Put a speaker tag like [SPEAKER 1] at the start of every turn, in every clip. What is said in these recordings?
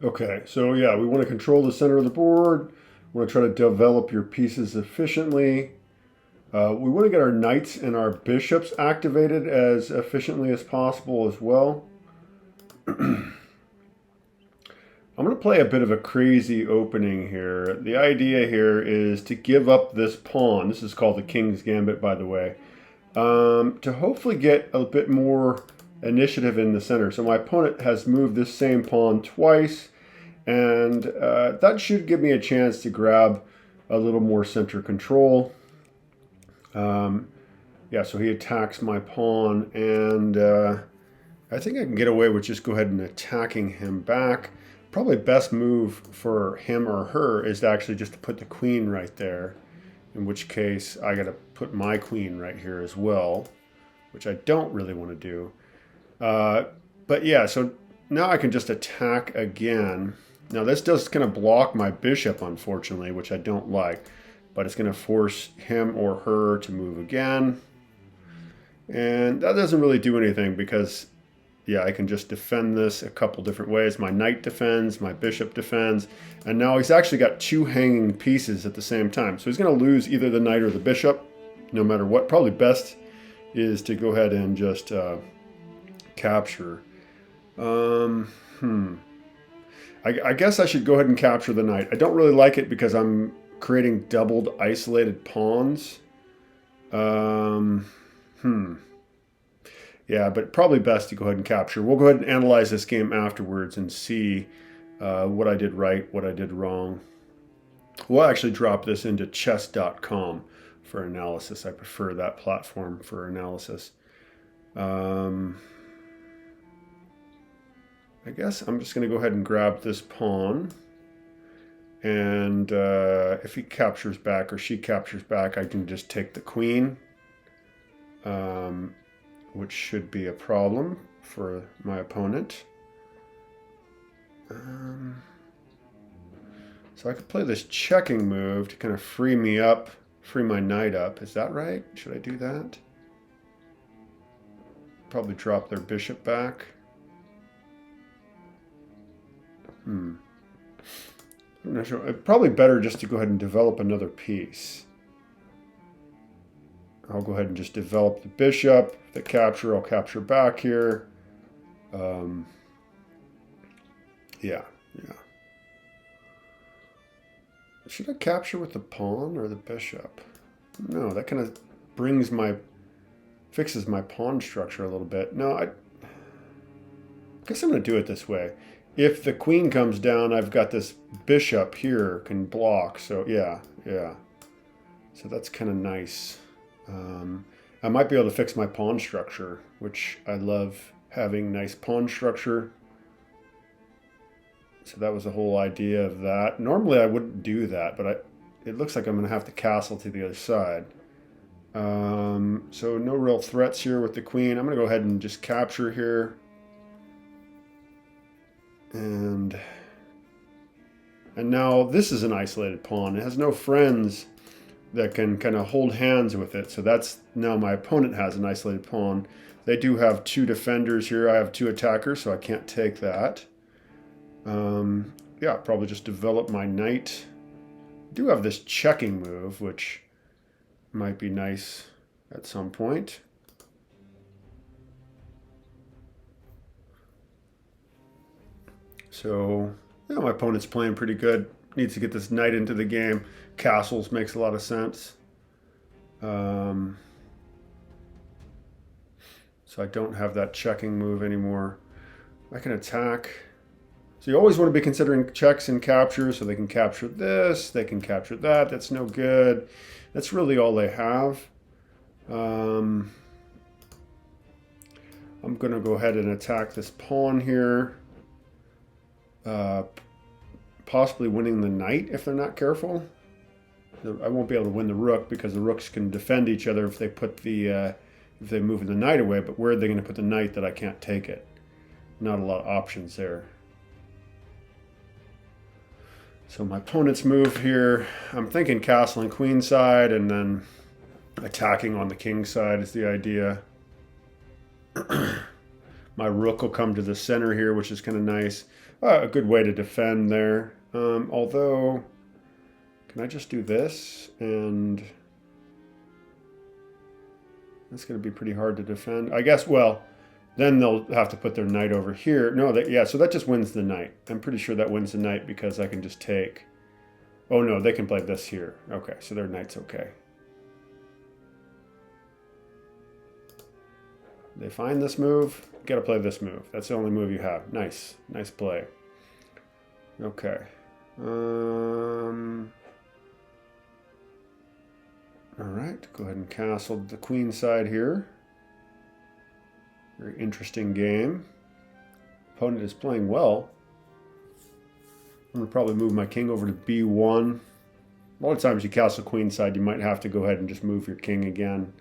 [SPEAKER 1] Okay, so yeah, we want to control the center of the board. We want to try to develop your pieces efficiently. We want to get our knights and our bishops activated as efficiently as possible as well. I'm going to play a bit of a crazy opening here. The idea here is to give up this pawn. This is called the King's Gambit, by the way, to hopefully get a bit more initiative in the center. So my opponent has moved this same pawn twice, and that should give me a chance to grab a little more center control. Yeah, so he attacks my pawn, and I think I can get away with just go ahead and attacking him back. Probably best move for him or her is actually just to put the queen right there, in which case I got to put my queen right here as well, which I don't really want to do. But yeah, so now I can just attack again. Now this does kind of block my bishop, unfortunately, which I don't like, but it's going to force him or her to move again. And that doesn't really do anything because, yeah, I can just defend this a couple different ways. My knight defends, my bishop defends, and now he's actually got two hanging pieces at the same time. So he's going to lose either the knight or the bishop, no matter what. Probably best is to go ahead and just capture. I guess I should go ahead and capture the knight. I don't really like it because I'm creating doubled isolated pawns. Yeah, but probably best to go ahead and capture. We'll go ahead and analyze this game afterwards and see what I did right, what I did wrong. We'll actually drop this into chess.com for analysis. I prefer that platform for analysis. I guess I'm just going to go ahead and grab this pawn. And if he captures back or she captures back, I can just take the queen, which should be a problem for my opponent. So I could play this checking move to kind of free me up, free my knight up. Is that right? Should I do that? Probably drop their bishop back. I'm not sure. Probably better just to go ahead and develop another piece. I'll go ahead and just develop the bishop. The capture, I'll capture back here. Yeah. Should I capture with the pawn or the bishop? No, that kind of fixes my pawn structure a little bit. No, I guess I'm going to do it this way. If the queen comes down, I've got this bishop here can block. So yeah. So that's kind of nice. I might be able to fix my pawn structure, which I love having nice pawn structure. So that was the whole idea of that. Normally I wouldn't do that, but it looks like I'm going to have to castle to the other side. So no real threats here with the queen. I'm going to go ahead and just capture here. And now this is an isolated pawn. It has no friends that can kind of hold hands with it. So that's now my opponent has an isolated pawn. They do have two defenders here. I have two attackers, so I can't take that. Yeah, probably just develop my knight. I do have this checking move, which might be nice at some point. So, yeah, my opponent's playing pretty good. Needs to get this knight into the game. Castles makes a lot of sense. So I don't have that checking move anymore. I can attack. So you always want to be considering checks and captures. So they can capture this, they can capture that. That's no good. That's really all they have. I'm going to go ahead and attack this pawn here. Possibly winning the knight if they're not careful. I won't be able to win the rook because the rooks can defend each other if they put if they move the knight away. But where are they going to put the knight that I can't take it? Not a lot of options there. So my opponent's move here, I'm thinking castle and queen side, and then attacking on the king side is the idea. My rook will come to the center here, which is kind of nice. a good way to defend there. Although, can I just do this? And that's going to be pretty hard to defend. I guess, well, then they'll have to put their knight over here. No, yeah, so that just wins the knight. I'm pretty sure that wins the knight because I can just take... Oh, no, they can play this here. Okay, so their knight's okay. They find this move. You got to play this move. That's the only move you have. Nice. Nice play. Okay. All right, go ahead and castle the queen side here. Very interesting game. Opponent is playing well. I'm going to probably move my king over to b1. A lot of times you castle queen side, you might have to go ahead and just move your king again.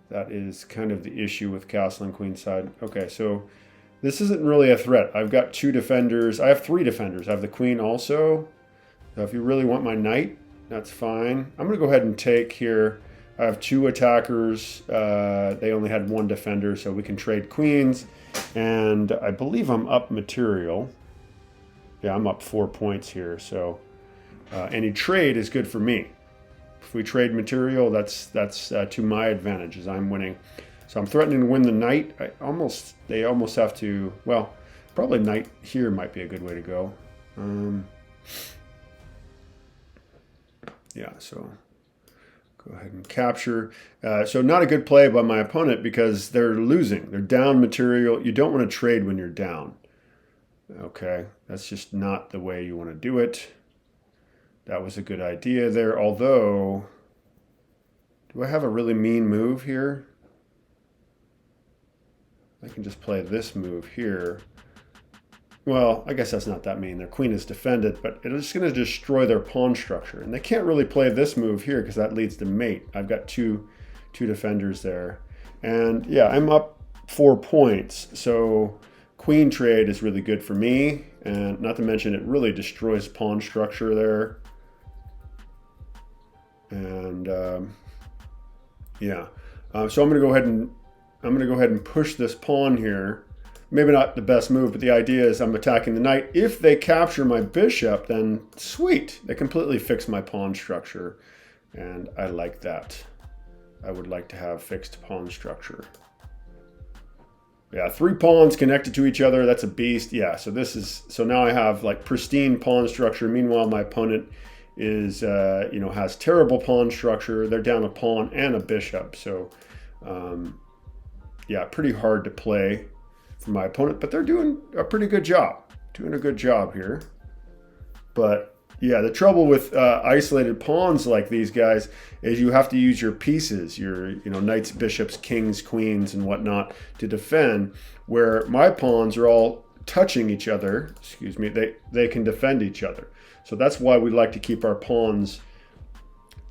[SPEAKER 1] That is kind of the issue with castling queen side. Okay, so this isn't really a threat. I've got 2 defenders. I have 3 defenders. I have the queen also. So if you really want my knight, that's fine. I'm going to go ahead and take here. I have 2 attackers. They only had 1 defender, so we can trade queens. And I believe I'm up material. Yeah, I'm up 4 points here. So any trade is good for me. If we trade material, that's to my advantage as I'm winning. So I'm threatening to win the knight. They almost have to, well, probably knight here might be a good way to go. Yeah, so go ahead and capture. So not a good play by my opponent because they're losing. They're down material. You don't want to trade when you're down. Okay, that's just not the way you want to do it. That was a good idea there, although, do I have a really mean move here? I can just play this move here. Well, I guess that's not that mean. Their queen is defended, but it's going to destroy their pawn structure. And they can't really play this move here because that leads to mate. I've got two defenders there. And yeah, I'm up 4 points. So queen trade is really good for me. And not to mention it really destroys pawn structure there. And yeah, so I'm going to go ahead and push this pawn here. Maybe not the best move, but the idea is I'm attacking the knight. If they capture my bishop, then sweet. They completely fix my pawn structure. And I like that. I would like to have fixed pawn structure. Yeah, 3 pawns connected to each other. That's a beast. Yeah, so now I have like pristine pawn structure. Meanwhile, my opponent is, has terrible pawn structure. They're down a pawn and a bishop. So, yeah, pretty hard to play for my opponent, but they're doing a pretty good job. Doing a good job here. But yeah, the trouble with isolated pawns like these guys is you have to use your pieces, your knights, bishops, kings, queens, and whatnot to defend. Where my pawns are all touching each other. Excuse me. They can defend each other. So that's why we like to keep our pawns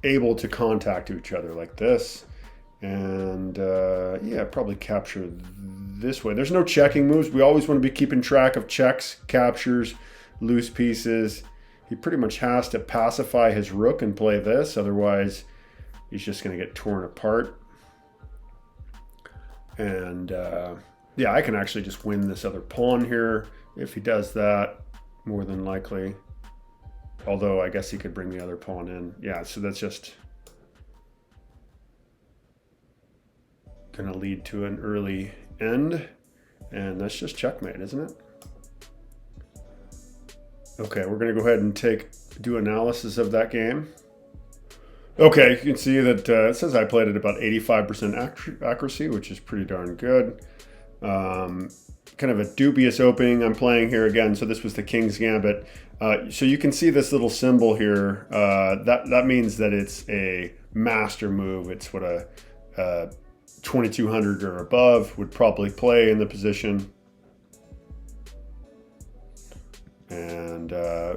[SPEAKER 1] able to contact each other like this. And yeah, probably capture this way. There's no checking moves. We always want to be keeping track of checks, captures, loose pieces. He pretty much has to pacify his rook and play this. Otherwise, he's just going to get torn apart. And yeah, I can actually just win this other pawn here if he does that, more than likely. Although I guess he could bring the other pawn in. Yeah, so that's just going to lead to an early end. And that's just checkmate, isn't it? Okay, we're going to go ahead and do analysis of that game. Okay, you can see that it says I played at about 85% accuracy, which is pretty darn good. Kind of a dubious opening I'm playing here again. So this was the King's Gambit. So you can see this little symbol here. That means that it's a master move. It's what a 2200 or above would probably play in the position. And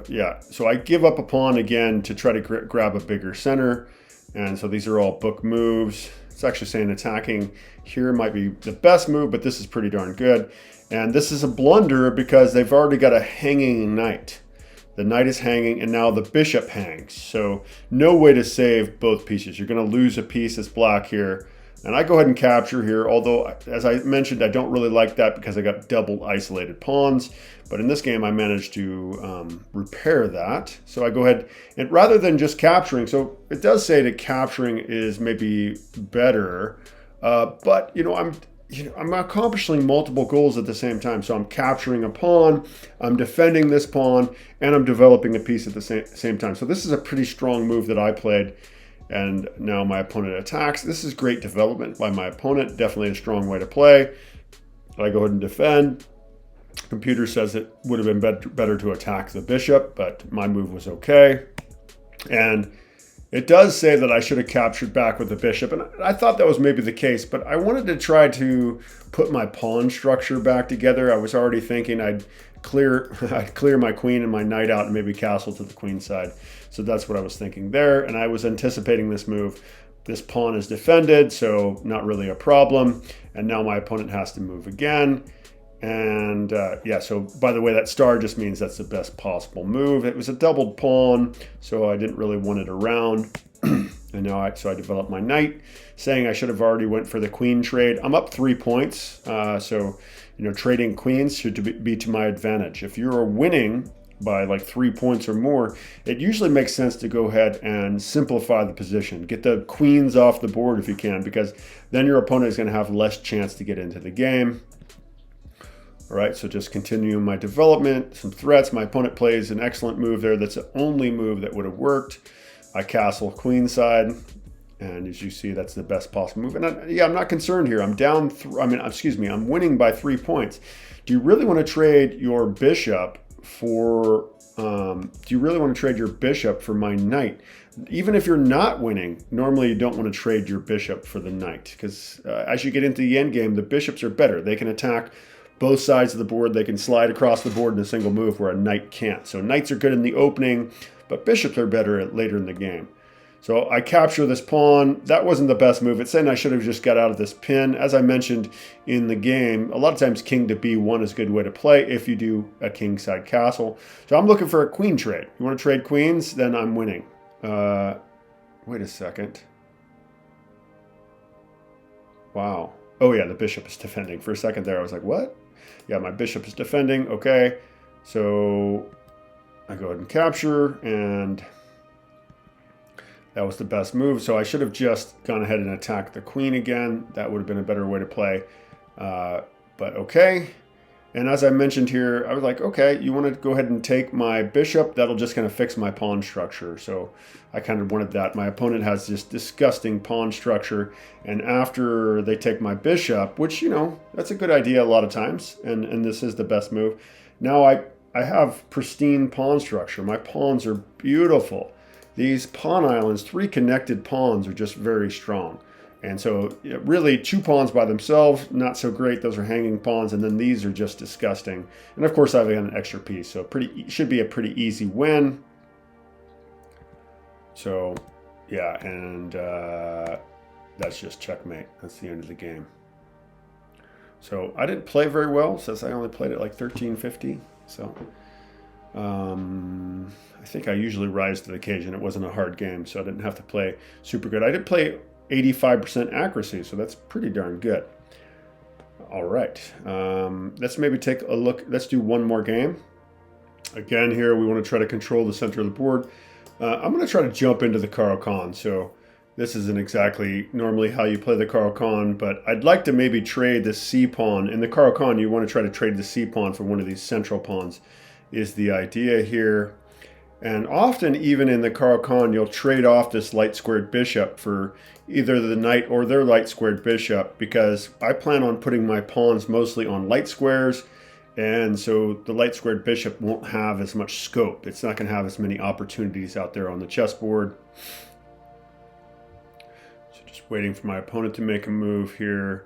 [SPEAKER 1] yeah, so I give up a pawn again to try to grab a bigger center. And so these are all book moves. It's actually saying attacking here might be the best move, but this is pretty darn good. And this is a blunder because they've already got a hanging knight. The knight is hanging and now the bishop hangs. So no way to save both pieces. You're going to lose a piece as black here. And I go ahead and capture here, although, as I mentioned, I don't really like that because I got double isolated pawns. But in this game, I managed to repair that. So I go ahead, and rather than just capturing, so it does say that capturing is maybe better, but I'm accomplishing multiple goals at the same time. So I'm capturing a pawn, I'm defending this pawn, and I'm developing a piece at the same time. So this is a pretty strong move that I played. And now my opponent attacks. This is great development by my opponent. Definitely a strong way to play. I go ahead and defend. Computer says it would have been better to attack the bishop, but my move was okay. And it does say that I should have captured back with the bishop, and I thought that was maybe the case, but I wanted to try to put my pawn structure back together. I was already thinking I'd clear my queen and my knight out and maybe castle to the queen side. So that's what I was thinking there, and I was anticipating this move. This pawn is defended, so not really a problem. And now my opponent has to move again. And yeah, so by the way, that star just means that's the best possible move. It was a doubled pawn, so I didn't really want it around. And now so I developed my knight, saying I should have already went for the queen trade. I'm up 3 points, so trading queens should be to my advantage. If you're winning by like 3 points or more, it usually makes sense to go ahead and simplify the position. Get the queens off the board if you can, because then your opponent is going to have less chance to get into the game. All right, so just continuing my development, some threats. My opponent plays an excellent move there. That's the only move that would have worked. I castle queenside, and as you see, that's the best possible move. And I'm not concerned here. I'm down. I'm winning by 3 points. Do you really want to trade your bishop for? Do you really want to trade your bishop for my knight? Even if you're not winning, normally you don't want to trade your bishop for the knight, because as you get into the end game, the bishops are better. They can attack both sides of the board. They can slide across the board in a single move where a knight can't. So knights are good in the opening, but bishops are better later in the game. So I capture this pawn. That wasn't the best move. It's saying I should have just got out of this pin. As I mentioned in the game, a lot of times king to b1 is a good way to play if you do a kingside castle. So I'm looking for a queen trade. You want to trade queens? Then I'm winning. Wait a second. Wow. Oh yeah, the bishop is defending. For a second there, I was like, what? Yeah, my bishop is defending. Okay, so I go ahead and capture, and that was the best move. So I should have just gone ahead and attacked the queen again. That would have been a better way to play. But okay. And as I mentioned here, I was like, okay, you want to go ahead and take my bishop? That'll just kind of fix my pawn structure. So I kind of wanted that. My opponent has this disgusting pawn structure. And after they take my bishop, which, that's a good idea a lot of times. And this is the best move. Now I have pristine pawn structure. My pawns are beautiful. These pawn islands, 3 connected pawns, are just very strong. And so really 2 pawns by themselves, not so great. Those are hanging pawns. And then these are just disgusting. And of course I've got an extra piece. So should be a pretty easy win. So yeah, and that's just checkmate. That's the end of the game. So I didn't play very well, since I only played it like 1350. So I think I usually rise to the occasion. It wasn't a hard game, so I didn't have to play super good. I did play 85% accuracy, so that's pretty darn good. All right, let's maybe take a look. Let's do one more game. Again, here we want to try to control the center of the board. I'm going to try to jump into the Caro-Kann. So this isn't exactly normally how you play the Caro-Kann, but I'd like to maybe trade the C pawn. In the Caro-Kann, you want to try to trade the C pawn for one of these central pawns, is the idea here. And often, even in the Caro-Kann, you'll trade off this light squared bishop for either the knight or their light squared bishop, because I plan on putting my pawns mostly on light squares, and so the light squared bishop won't have as much scope. It's not going to have as many opportunities out there on the chessboard. So just waiting for my opponent to make a move here.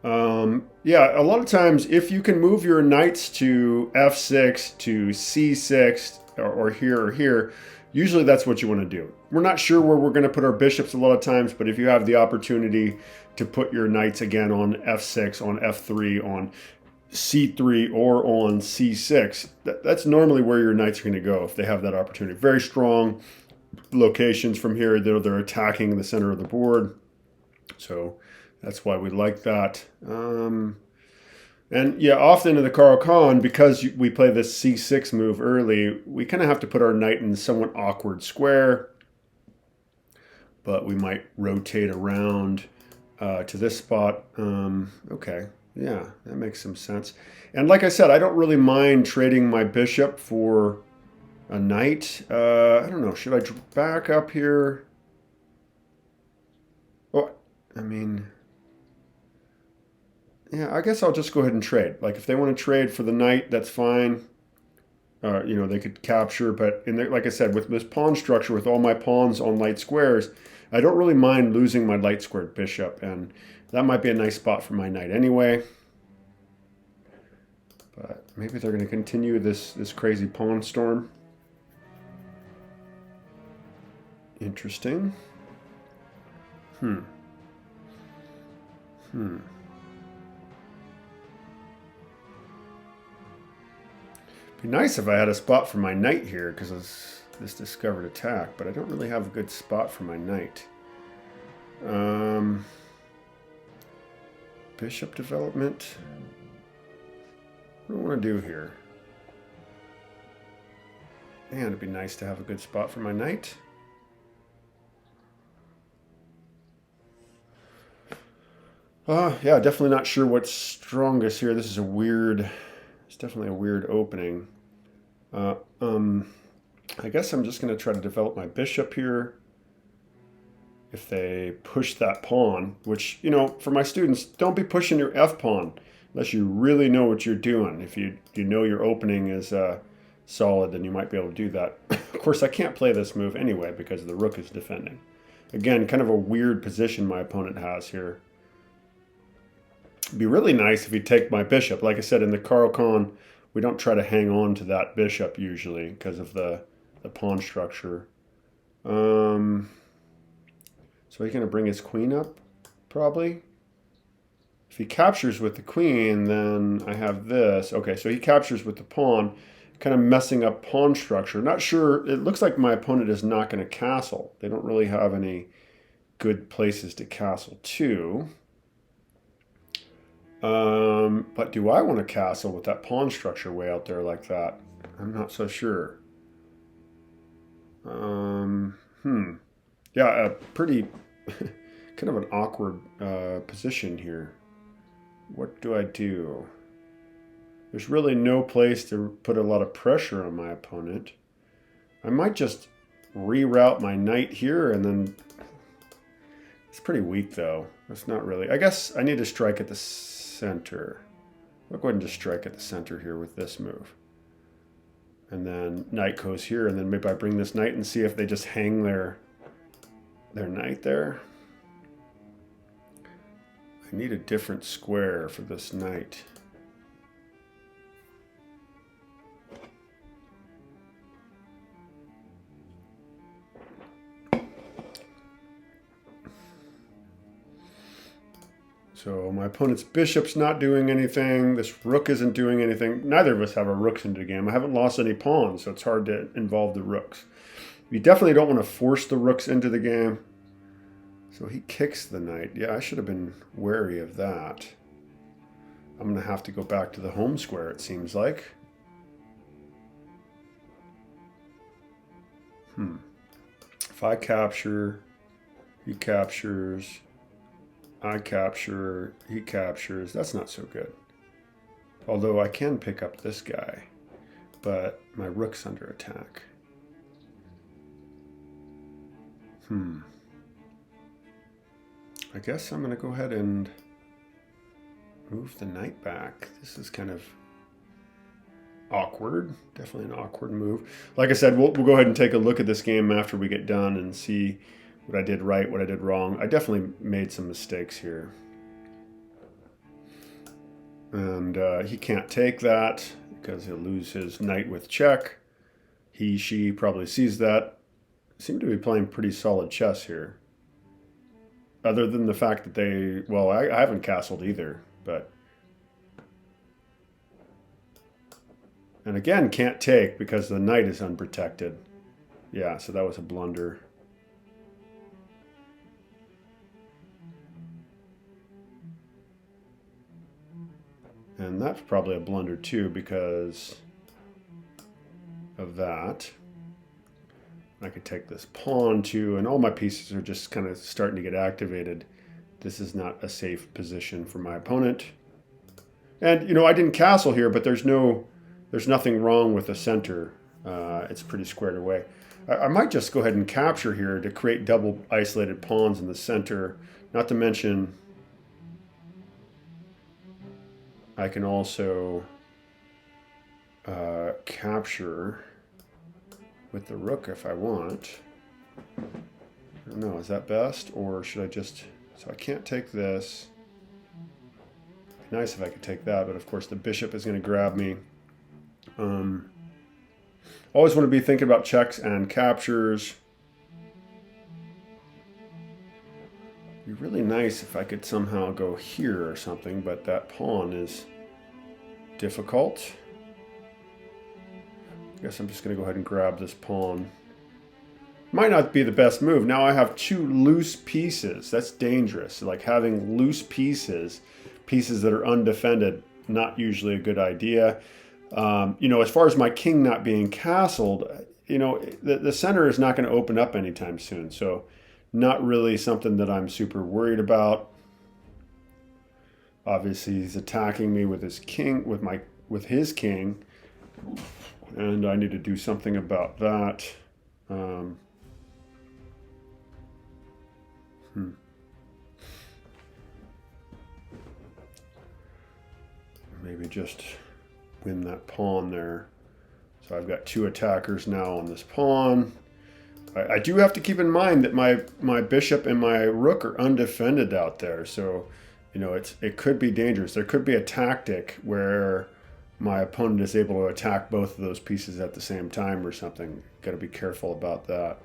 [SPEAKER 1] Yeah, a lot of times if you can move your knights to f6, to c6, or here, usually that's what you want to do. We're not sure where we're going to put our bishops a lot of times, but if you have the opportunity to put your knights again on f6, on f3, on c3, or on c6, that's normally where your knights are going to go if they have that opportunity. Very strong locations from here. They're attacking the center of the board. So That's why we like that. And yeah, often in the Caro-Kann, because we play this c6 move early, we kind of have to put our knight in a somewhat awkward square, but we might rotate around to this spot. Okay, yeah, that makes some sense. And like I said, I don't really mind trading my bishop for a knight. I don't know, should I back up here? Oh, I mean, yeah, I guess I'll just go ahead and trade. Like if they want to trade for the knight, that's fine. They could capture, but like I said, with this pawn structure, with all my pawns on light squares, I don't really mind losing my light squared bishop, and that might be a nice spot for my knight anyway. But maybe they're going to continue this crazy pawn storm. Interesting. Be nice if I had a spot for my knight here because of this discovered attack, but I don't really have a good spot for my knight. Bishop development. What do I want to do here? Man, it'd be nice to have a good spot for my knight. Yeah, definitely not sure what's strongest here. This is it's definitely a weird opening. I guess I'm just going to try to develop my bishop here. If they push that pawn, which, for my students, don't be pushing your F pawn unless you really know what you're doing. If you know your opening is solid, then you might be able to do that. Of course, I can't play this move anyway because the rook is defending. Again, kind of a weird position my opponent has here. It'd be really nice if you take my bishop. Like I said, in the Caro-Kann, we don't try to hang on to that bishop usually because of the pawn structure. So he's going to bring his queen up, probably. If he captures with the queen, then I have this. Okay, so he captures with the pawn, kind of messing up pawn structure. Not sure. It looks like my opponent is not going to castle. They don't really have any good places to castle to. But do I want to castle with that pawn structure way out there like that? I'm not so sure. Yeah, a pretty kind of an awkward position here. What do I do? There's really no place to put a lot of pressure on my opponent. I might just reroute my knight here and then... It's pretty weak though. That's not really... I guess I need to strike at the center. I'll go ahead and just strike at the center here with this move. And then knight goes here, and then maybe I bring this knight and see if they just hang their knight there. I need a different square for this knight. So my opponent's bishop's not doing anything. This rook isn't doing anything. Neither of us have our rooks into the game. I haven't lost any pawns, so it's hard to involve the rooks. You definitely don't want to force the rooks into the game. So he kicks the knight. Yeah, I should have been wary of that. I'm going to have to go back to the home square, it seems like. If I capture, he captures... I capture, he captures. That's not so good. Although I can pick up this guy, but my rook's under attack. I guess I'm going to go ahead and move the knight back. This is kind of awkward. Definitely an awkward move. Like I said, we'll go ahead and take a look at this game after we get done and see what I did right, what I did wrong. I definitely made some mistakes here. And he can't take that because he'll lose his knight with check. She probably sees that. Seem to be playing pretty solid chess here. Other than the fact that they... Well, I haven't castled either, but... And again, can't take because the knight is unprotected. Yeah, so that was a blunder. And that's probably a blunder too because of that. I could take this pawn too, and all my pieces are just kind of starting to get activated. This is not a safe position for my opponent. And, you know, I didn't castle here, but there's nothing wrong with the center. It's pretty squared away. I might just go ahead and capture here to create double isolated pawns in the center. Not to mention, I can also capture with the rook if I want. I don't know, is that best? Or should I just... So I can't take this. It'd be nice if I could take that, but of course the bishop is going to grab me. Always want to be thinking about checks and captures. It'd be really nice if I could somehow go here or something, but that pawn is difficult. I guess I'm just going to go ahead and grab this pawn. Might not be the best move. Now I have two loose pieces. That's dangerous. Like having loose pieces that are undefended, not usually a good idea. You know, as far as my king not being castled, you know, the center is not going to open up anytime soon. So not really something that I'm super worried about. Obviously, he's attacking me with his king, with his king, and I need to do something about that. Maybe just win that pawn there. So I've got two attackers now on this pawn. I do have to keep in mind that my bishop and my rook are undefended out there. So, you know, it could be dangerous. There could be a tactic where my opponent is able to attack both of those pieces at the same time or something. Got to be careful about that.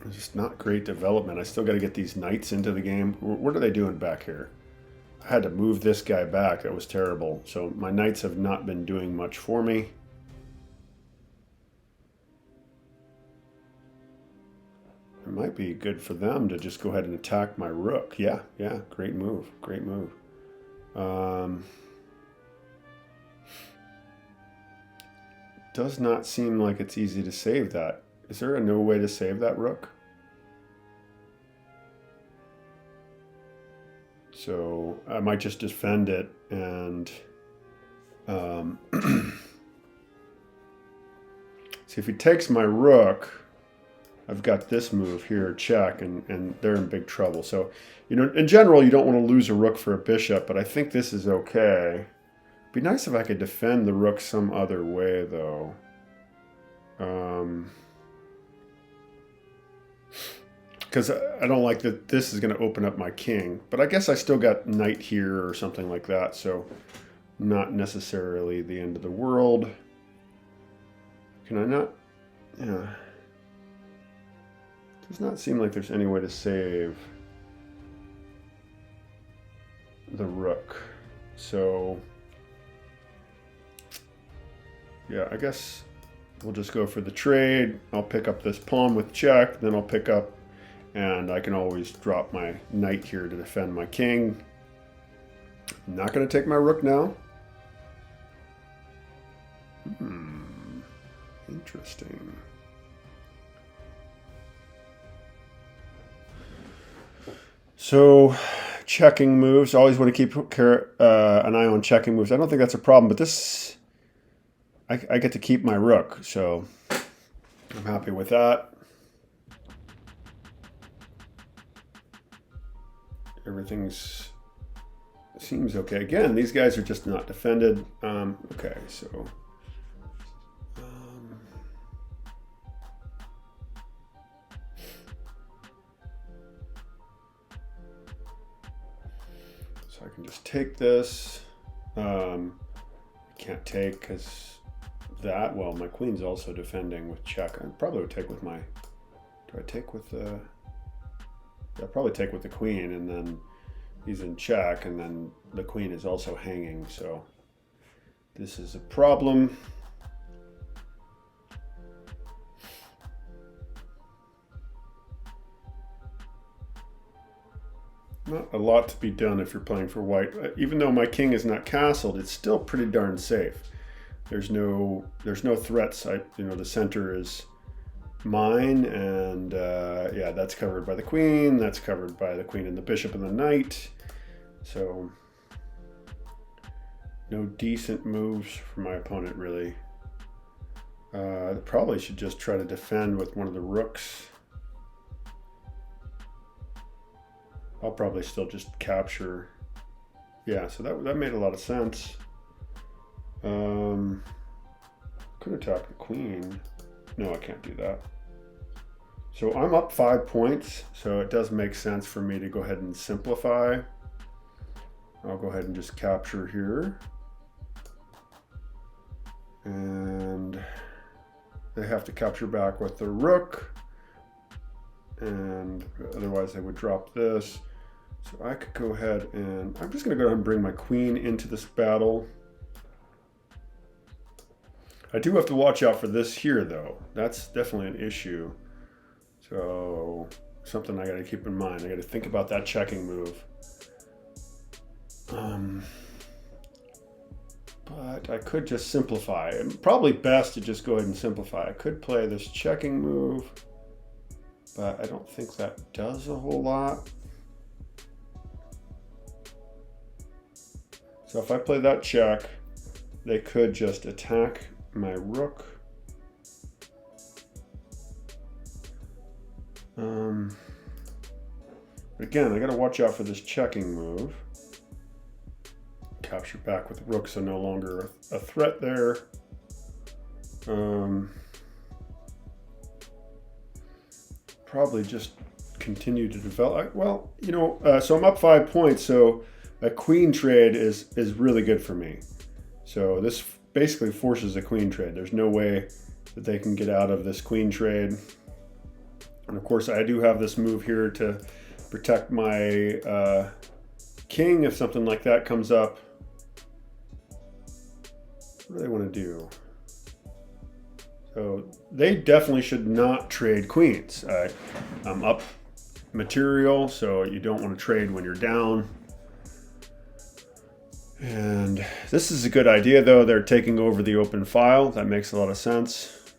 [SPEAKER 1] It's just not great development. I still got to get these knights into the game. What are they doing back here? I had to move this guy back. That was terrible. So my knights have not been doing much for me. It might be good for them to just go ahead and attack my rook. Yeah, great move. Great move. Does not seem like it's easy to save that. Is there no way to save that rook? So I might just defend it and see if he takes my rook. I've got this move here, check, and they're in big trouble. So, you know, in general, you don't want to lose a rook for a bishop, but I think this is okay. It'd be nice if I could defend the rook some other way, though. Because I don't like that this is going to open up my king. But I guess I still got knight here or something like that, so not necessarily the end of the world. Can I not? Yeah. Does not seem like there's any way to save the rook. So, yeah, I guess we'll just go for the trade. I'll pick up this pawn with check, then I'll pick up, and I can always drop my knight here to defend my king. I'm not going to take my rook now. Interesting. So, checking moves. Always want to keep an eye on checking moves. I don't think that's a problem, but this, I get to keep my rook, so I'm happy with that. Everything seems okay. Again, these guys are just not defended. Okay, so I can just take this. Can't take because that. Well, my queen's also defending with check. I probably would take with my. Do I take with the? I'll probably take with the queen, and then he's in check, and then the queen is also hanging, so this is a problem. not a lot to be done if you're playing for white. Even though my king is not castled, it's still pretty darn safe. There's no threats. The center is mine, and yeah, that's covered by the queen. That's covered by the queen and the bishop and the knight. So no decent moves for my opponent, really. Probably should just try to defend with one of the rooks. I'll probably still just capture. Yeah, so that made a lot of sense. Could attack the queen. No, I can't do that. So I'm up 5 points, so it does make sense for me to go ahead and simplify. I'll go ahead and just capture here. And they have to capture back with the rook, and otherwise they would drop this. So I could go ahead and I'm just going to go ahead and bring my queen into this battle. I do have to watch out for this here, though. That's definitely an issue. So something I got to keep in mind. I got to think about that checking move. But I could just simplify. Probably best to just go ahead and simplify. I could play this checking move, but I don't think that does a whole lot. So if I play that check, they could just attack my rook. Again, I got to watch out for this checking move. Capture back with rook, so no longer a threat there. Probably just continue to develop. Well, so I'm up 5 points, so a queen trade is really good for me. So this basically forces a queen trade. There's no way that they can get out of this queen trade. And of course, I do have this move here to protect my king if something like that comes up. What do they want to do? So they definitely should not trade queens. I'm up material, so you don't want to trade when you're down. And this is a good idea, though. They're taking over the open file. That makes a lot of sense.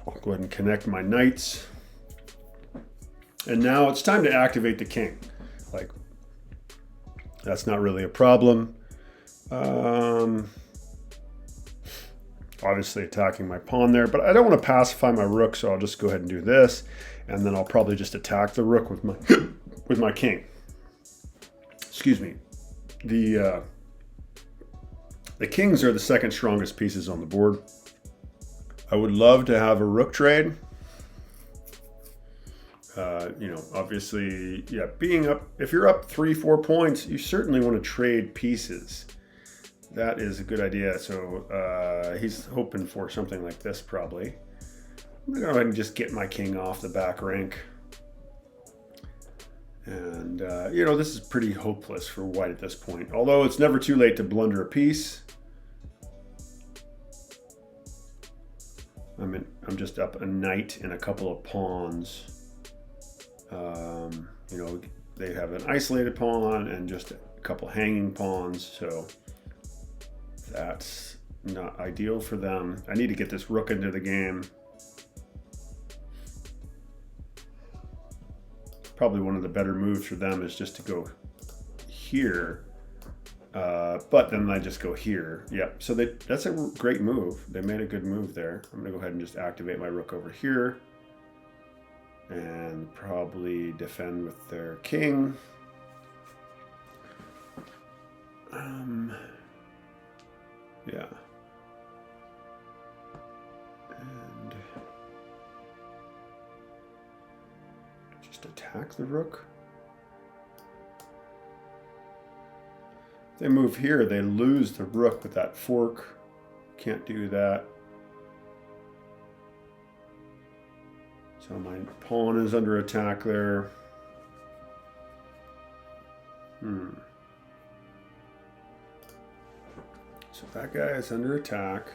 [SPEAKER 1] I'll go ahead and connect my knights. And now it's time to activate the king. Like, that's not really a problem. Obviously attacking my pawn there, but I don't want to pacify my rook, so I'll just go ahead and do this. And then I'll probably just attack the rook with my with my king. Excuse me. The kings are the second strongest pieces on the board. I would love to have a rook trade. Obviously, yeah, if you're up 3-4 points, you certainly want to trade pieces. That is a good idea. So he's hoping for something like this, probably. I'm going to go ahead and just get my king off the back rank. And, this is pretty hopeless for white at this point. Although it's never too late to blunder a piece. I'm just up a knight and a couple of pawns. They have an isolated pawn and just a couple hanging pawns. So that's not ideal for them. I need to get this rook into the game. Probably one of the better moves for them is just to go here. But then I just go here. Yep. So that's a great move. They made a good move there. I'm going to go ahead and just activate my rook over here. And probably defend with their king. Yeah. And just attack the rook. If they move here, they lose the rook with that fork. Can't do that. So my pawn is under attack there. So that guy is under attack.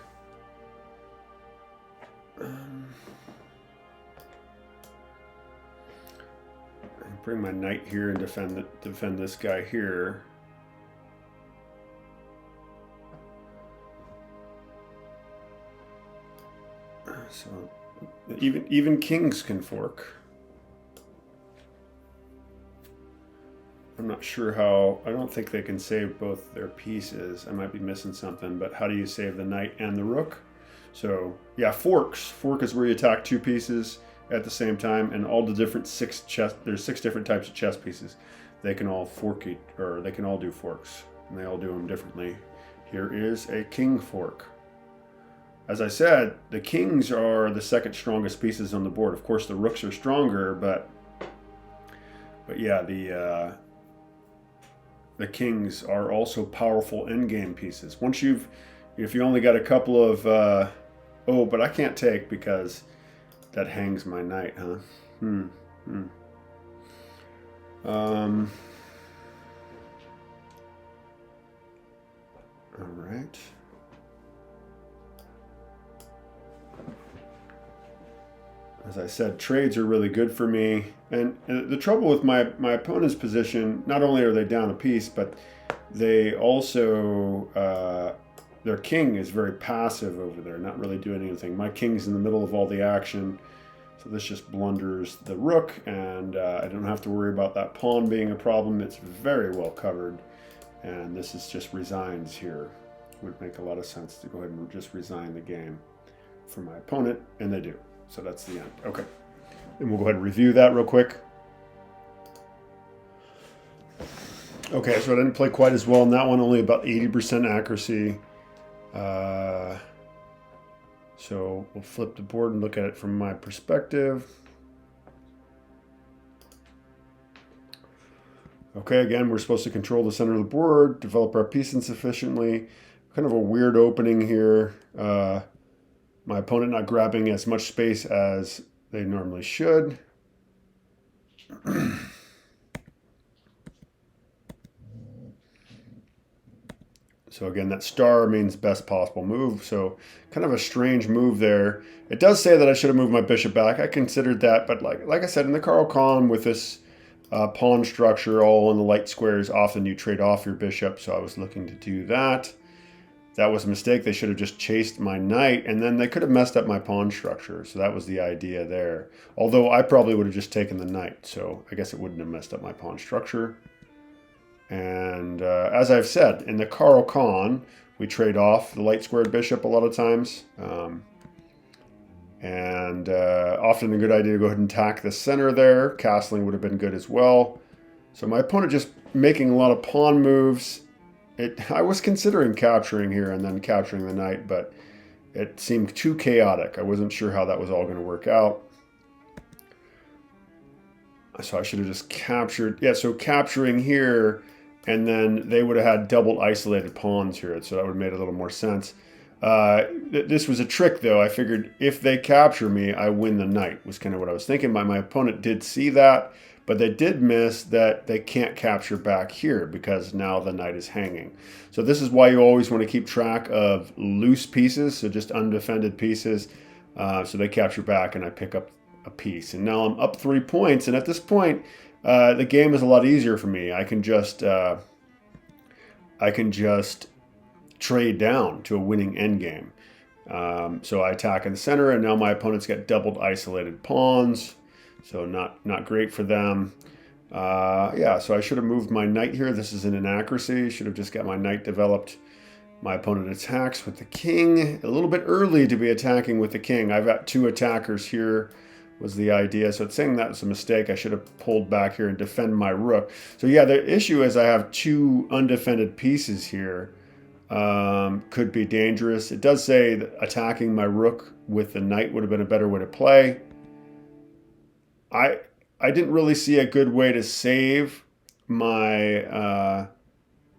[SPEAKER 1] bring my knight here and defend this guy here. So even kings can fork. I'm not sure how. I don't think they can save both their pieces. I might be missing something, but how do you save the knight and the rook? So yeah, forks. Fork is where you attack two pieces at the same time, and all the different there's 6 different types of chess pieces. They can all fork it, or they can all do forks, and they all do them differently. Here is a king fork. As I said, the kings are the second strongest pieces on the board. Of course, the rooks are stronger, but yeah, the kings are also powerful endgame pieces. If you only got a couple of, oh, but I can't take because that hangs my knight, huh? All right. As I said, trades are really good for me. And the trouble with my opponent's position, not only are they down a piece, but they also, their king is very passive over there, not really doing anything. My king's in the middle of all the action. So this just blunders the rook, and I don't have to worry about that pawn being a problem. It's very well covered. And this is just resigns here. It would make a lot of sense to go ahead and just resign the game for my opponent, and they do. So that's the end. Okay. And we'll go ahead and review that real quick. Okay, so I didn't play quite as well in that one, only about 80% accuracy. So we'll flip the board and look at it from my perspective. Okay, again, we're supposed to control the center of the board, develop our piece insufficiently. Kind of a weird opening here. My opponent not grabbing as much space as they normally should. So again, that star means best possible move. So kind of a strange move there. It does say that I should have moved my bishop back. I considered that, but like I said, in the Caro-Kann with this pawn structure all in the light squares, often you trade off your bishop. So I was looking to do that. That was a mistake. They should have just chased my knight, and then they could have messed up my pawn structure. So that was the idea there. Although I probably would have just taken the knight, so I guess it wouldn't have messed up my pawn structure. And as I've said, in the Caro-Kann, we trade off the light squared bishop a lot of times. Often a good idea to go ahead and attack the center there. Castling would have been good as well. So my opponent just making a lot of pawn moves. I was considering capturing here and then capturing the knight, but it seemed too chaotic. I wasn't sure how that was all going to work out. So I should have just captured. Yeah, so capturing here, and then they would have had double isolated pawns here, so that would have made a little more sense. This was a trick, though. I figured if they capture me, I win the knight, was kind of what I was thinking. My opponent did see that, but they did miss that they can't capture back here because now the knight is hanging. So this is why you always want to keep track of loose pieces, so just undefended pieces. So they capture back, and I pick up a piece. And now I'm up 3 points, and at this point, the game is a lot easier for me. I can just trade down to a winning endgame. So I attack in the center, and now my opponent's got doubled isolated pawns. So not great for them. Yeah, so I should have moved my knight here. This is an inaccuracy. Should have just got my knight developed. My opponent attacks with the king. A little bit early to be attacking with the king. I've got 2 attackers here was the idea. So it's saying that was a mistake. I should have pulled back here and defend my rook. So yeah, the issue is I have 2 undefended pieces here. Could be dangerous. It does say that attacking my rook with the knight would have been a better way to play. I didn't really see a good way to save my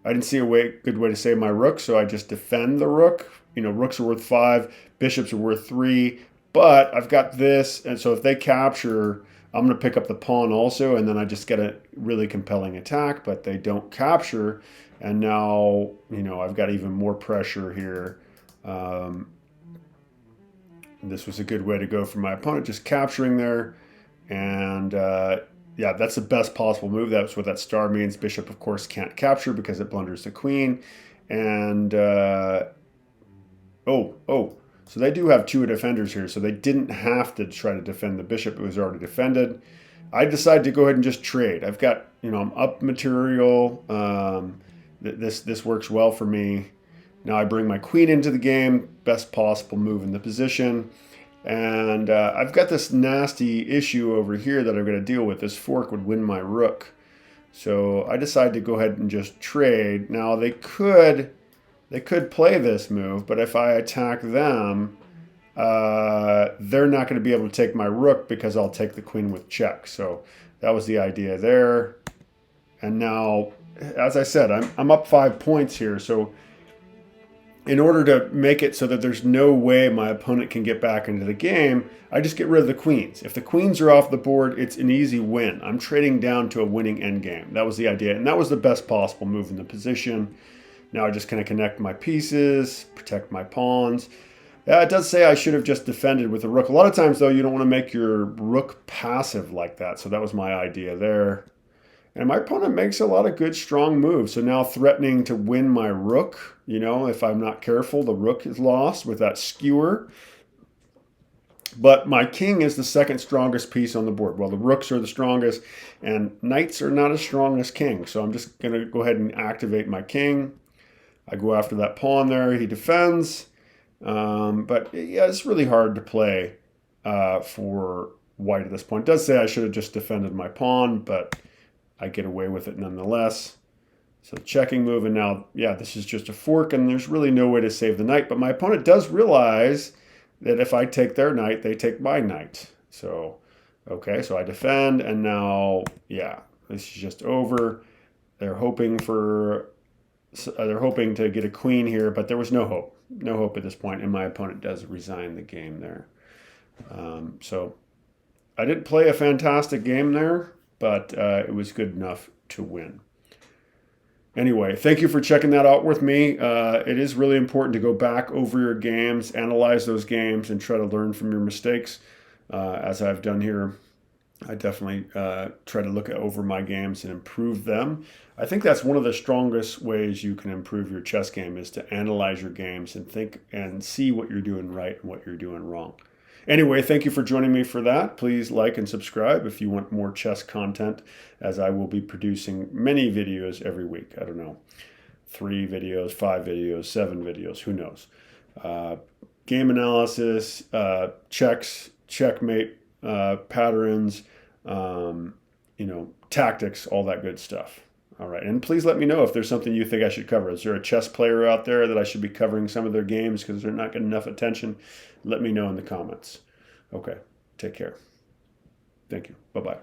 [SPEAKER 1] I didn't see a good way to save my rook, so I just defend the rook. You know, rooks are worth 5, bishops are worth 3, but I've got this, and so if they capture, I'm going to pick up the pawn also, and then I just get a really compelling attack, but they don't capture, and now, you know, I've got even more pressure here. This was a good way to go for my opponent, just capturing there. And yeah, that's the best possible move. That's what that star means. Bishop, of course, can't capture because it blunders the queen. And, oh, so they do have two defenders here. So they didn't have to try to defend the bishop. It was already defended. I decided to go ahead and just trade. I've got, I'm up material. This works well for me. Now I bring my queen into the game. Best possible move in the position. And I've got this nasty issue over here that I'm going to deal with. This fork would win my rook. So I decided to go ahead and just trade. Now they could play this move, but if I attack them, they're not going to be able to take my rook because I'll take the queen with check. So that was the idea there. And now, as I said, I'm up 5 points here. So in order to make it so that there's no way my opponent can get back into the game, I just get rid of the queens. If the queens are off the board, it's an easy win. I'm trading down to a winning endgame. That was the idea, and that was the best possible move in the position. Now I just kind of connect my pieces, protect my pawns. It does say I should have just defended with the rook. A lot of times, though, you don't want to make your rook passive like that. So that was my idea there. And my opponent makes a lot of good, strong moves. So now threatening to win my rook. If I'm not careful, the rook is lost with that skewer. But my king is the second strongest piece on the board. Well, the rooks are the strongest, and knights are not as strong as kings. So I'm just going to go ahead and activate my king. I go after that pawn there. He defends. But yeah, it's really hard to play for white at this point. It does say I should have just defended my pawn, but I get away with it nonetheless. So checking move, and now, yeah, this is just a fork, and there's really no way to save the knight. But my opponent does realize that if I take their knight, they take my knight. So, okay, so I defend, and now, yeah, this is just over. They're hoping to get a queen here, but there was no hope. No hope at this point, and my opponent does resign the game there. So I didn't play a fantastic game there, but it was good enough to win. Anyway, thank you for checking that out with me. It is really important to go back over your games, analyze those games, and try to learn from your mistakes, as I've done here. I definitely try to look over my games and improve them. I think that's one of the strongest ways you can improve your chess game is to analyze your games and think and see what you're doing right and what you're doing wrong. Anyway, thank you for joining me for that. Please like and subscribe if you want more chess content, as I will be producing many videos every week. I don't know, 3 videos, 5 videos, 7 videos, who knows. Game analysis, checks, checkmate, patterns, tactics, all that good stuff. All right, and please let me know if there's something you think I should cover. Is there a chess player out there that I should be covering some of their games because they're not getting enough attention? Let me know in the comments. Okay, take care. Thank you. Bye-bye.